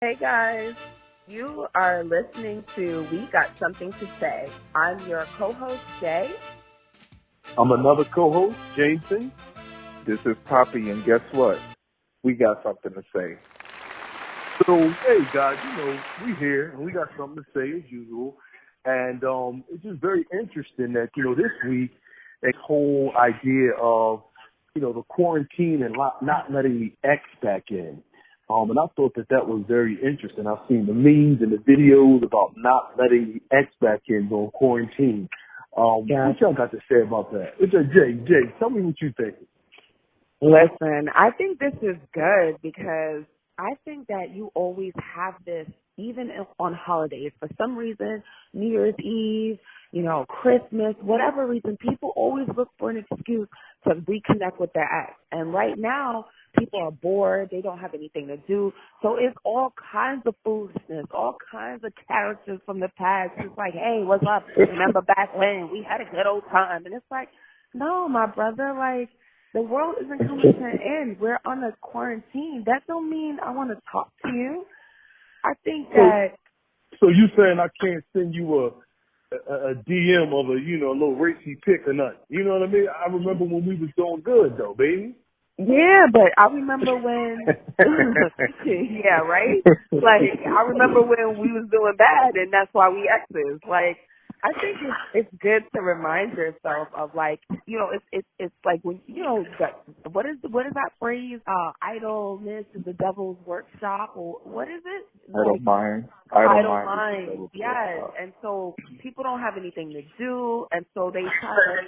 Hey guys, you are listening to We Got Something to Say. I'm your co-host Jay. I'm another co-host, Jameson. This is Poppy, and guess what? We got something to say. So, hey guys, we here and we got something to say as usual. And it's just very interesting that, this week, this whole idea of, the quarantine and not letting the X back in. And I thought that was very interesting. I've seen the memes and the videos about not letting the X back in on quarantine. What y'all got to say about that? Jay, tell me what you think. Listen, I think this is good because I think that you always have this, even on holidays. For some reason, New Year's Eve, Christmas, whatever reason, people always look for an excuse to reconnect with their ex. And right now, people are bored. They don't have anything to do. So it's all kinds of foolishness, all kinds of characters from the past. It's like, hey, what's up? Remember back when we had a good old time? And it's like, no, my brother, like, the world isn't coming to an end. We're on a quarantine. That don't mean I want to talk to you. I think that... So you saying I can't send you a DM of a little racy pic or nothing? You know what I mean? I remember when we was doing good, though, baby. Yeah, but I remember when... yeah, right? Like, I remember when we was doing bad, and that's why we exes. Like, I think it's good to remind yourself of, like, it's like when, what is that phrase? Idleness is the devil's workshop, or what is it? I don't mind. Yes. And so people don't have anything to do, and so they try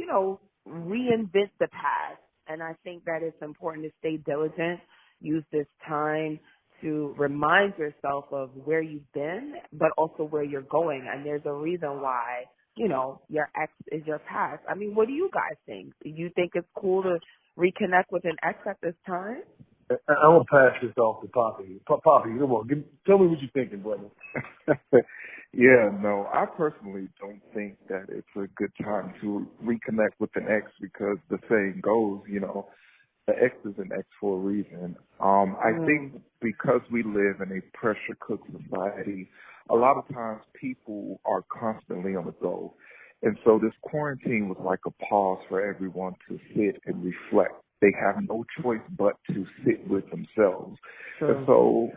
to, reinvent the past. And I think that it's important to stay diligent, use this time to remind yourself of where you've been, but also where you're going. And there's a reason why, your ex is your past. I mean, what do you guys think? Do you think it's cool to reconnect with an ex at this time? I'm going to pass this off to Poppy. Poppy, come on, tell me what you're thinking, brother. Yeah, no, I personally don't think that it's a good time to reconnect with an ex because the saying goes, the ex is an ex for a reason. I think because we live in a pressure cook society, a lot of times people are constantly on the go. And so this quarantine was like a pause for everyone to sit and reflect. They have no choice but to sit with themselves. Sure. And so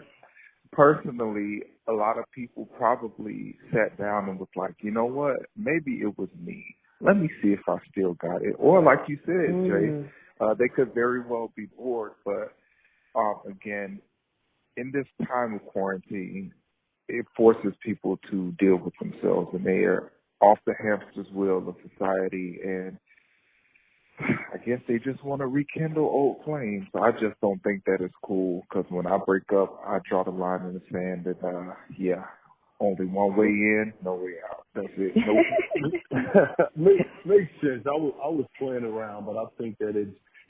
personally, a lot of people probably sat down and was like, you know what, maybe it was me. Let me see if I still got it. Or like you said, Jay, they could very well be bored. But again, in this time of quarantine, it forces people to deal with themselves, and they are off the hamster's wheel of society, and I guess they just want to rekindle old flames. I just don't think that is cool, because when I break up, I draw the line in the sand that, only one way in, no way out. That's it. Nope. Makes sense. I was playing around, but I think that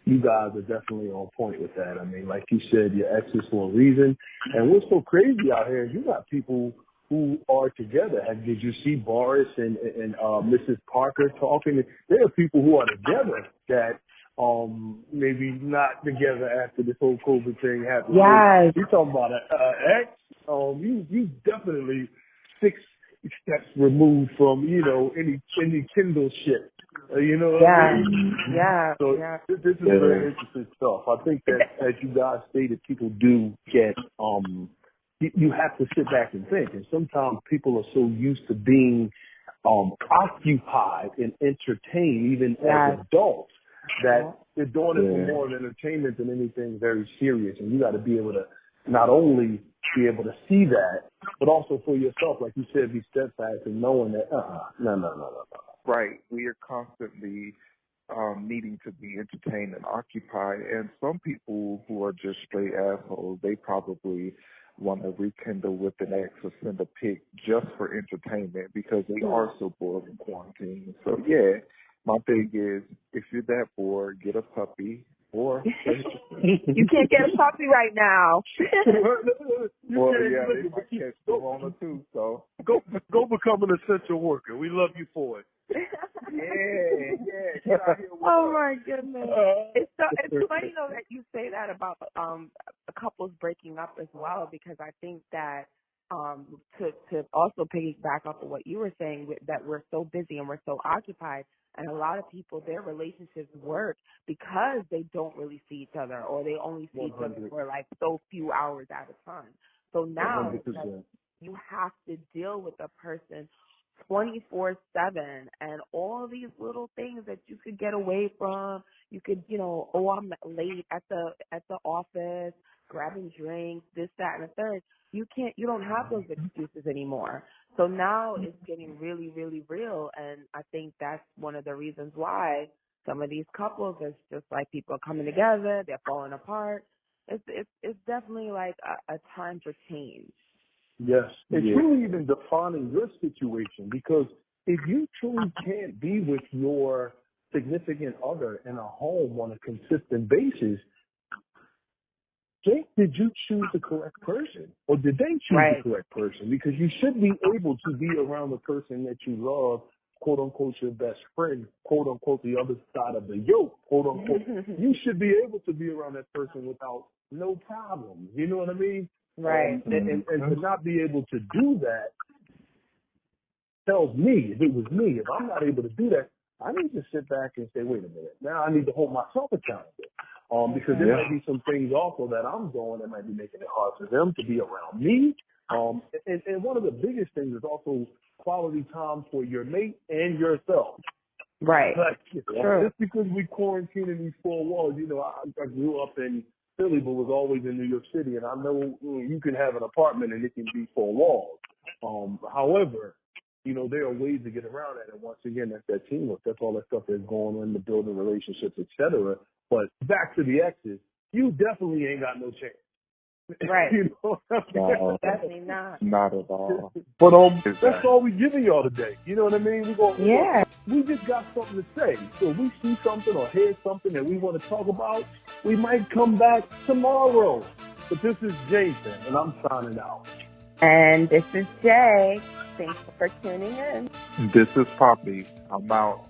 you guys are definitely on point with that. I mean, like you said, your ex is for a reason. And what's so crazy out here, you got people who are together. Did you see Boris and Mrs. Parker talking? There are people who are together that maybe not together after this whole COVID thing happened. Yes. You talking about an ex? You definitely 6 steps removed from any Kindle shit. What I mean? Yeah. So this is very interesting stuff. I think that, as you guys stated, people do get you have to sit back and think. And sometimes people are so used to being occupied and entertained, even as adults, that they're doing it for more of entertainment than anything very serious. And you got to be able to not only be able to see that, but also for yourself, like you said, be steadfast and knowing that, no. Right. We are constantly needing to be entertained and occupied. And some people who are just straight assholes, they probably want to rekindle with an ex or send a pic just for entertainment because they are so bored in quarantine. So, my thing is, if you're that bored, get a puppy. Or you can't get a puppy right now. Well, they might catch corona too. So go become an essential worker. We love you for it. Yeah. Get out here with Oh us. my goodness! It's funny though that you say that about a couples breaking up as well, because I think that to also piggyback off of what you were saying, that we're so busy and we're so occupied, and a lot of people, their relationships work because they don't really see each other, or they only see each other for like so few hours at a time. So now it's like you have to deal with a person 24/7, and all these little things that you could get away from. You could, oh, I'm late at the office, grabbing drinks, this, that, and the third. You don't have those excuses anymore. So now it's getting really, really real, and I think that's one of the reasons why some of these couples, it's just like people are coming together, they're falling apart. It's definitely like a time for change. Yes. It's really even defining your situation, because if you truly can't be with your significant other in a home on a consistent basis, did you choose the correct person, or did they choose the correct person? Because you should be able to be around the person that you love, quote unquote, your best friend, quote unquote, the other side of the yoke, quote unquote. You should be able to be around that person without no problems. You know what I mean? Right. And to not be able to do that tells me, if it was me, if I'm not able to do that, I need to sit back and say, wait a minute, now I need to hold myself accountable. Because there might be some things also that I'm doing that might be making it hard for them to be around me. And one of the biggest things is also quality time for your mate and yourself. Right. Like, just because we quarantine in these four walls, I grew up in Philly, but was always in New York City, and I know you can have an apartment and it can be four walls. However, there are ways to get around that, and once again, that's that teamwork. That's all that stuff that's going on in the building relationships, etc. But back to the exes, you definitely ain't got no chance. Right. No, definitely not. Not at all. But that's all we giving y'all today. You know what I mean? We just got something to say. So if we see something or hear something that we want to talk about, we might come back tomorrow. But this is Jason, and I'm signing out. And this is Jay. Thanks for tuning in. This is Poppy. I'm out.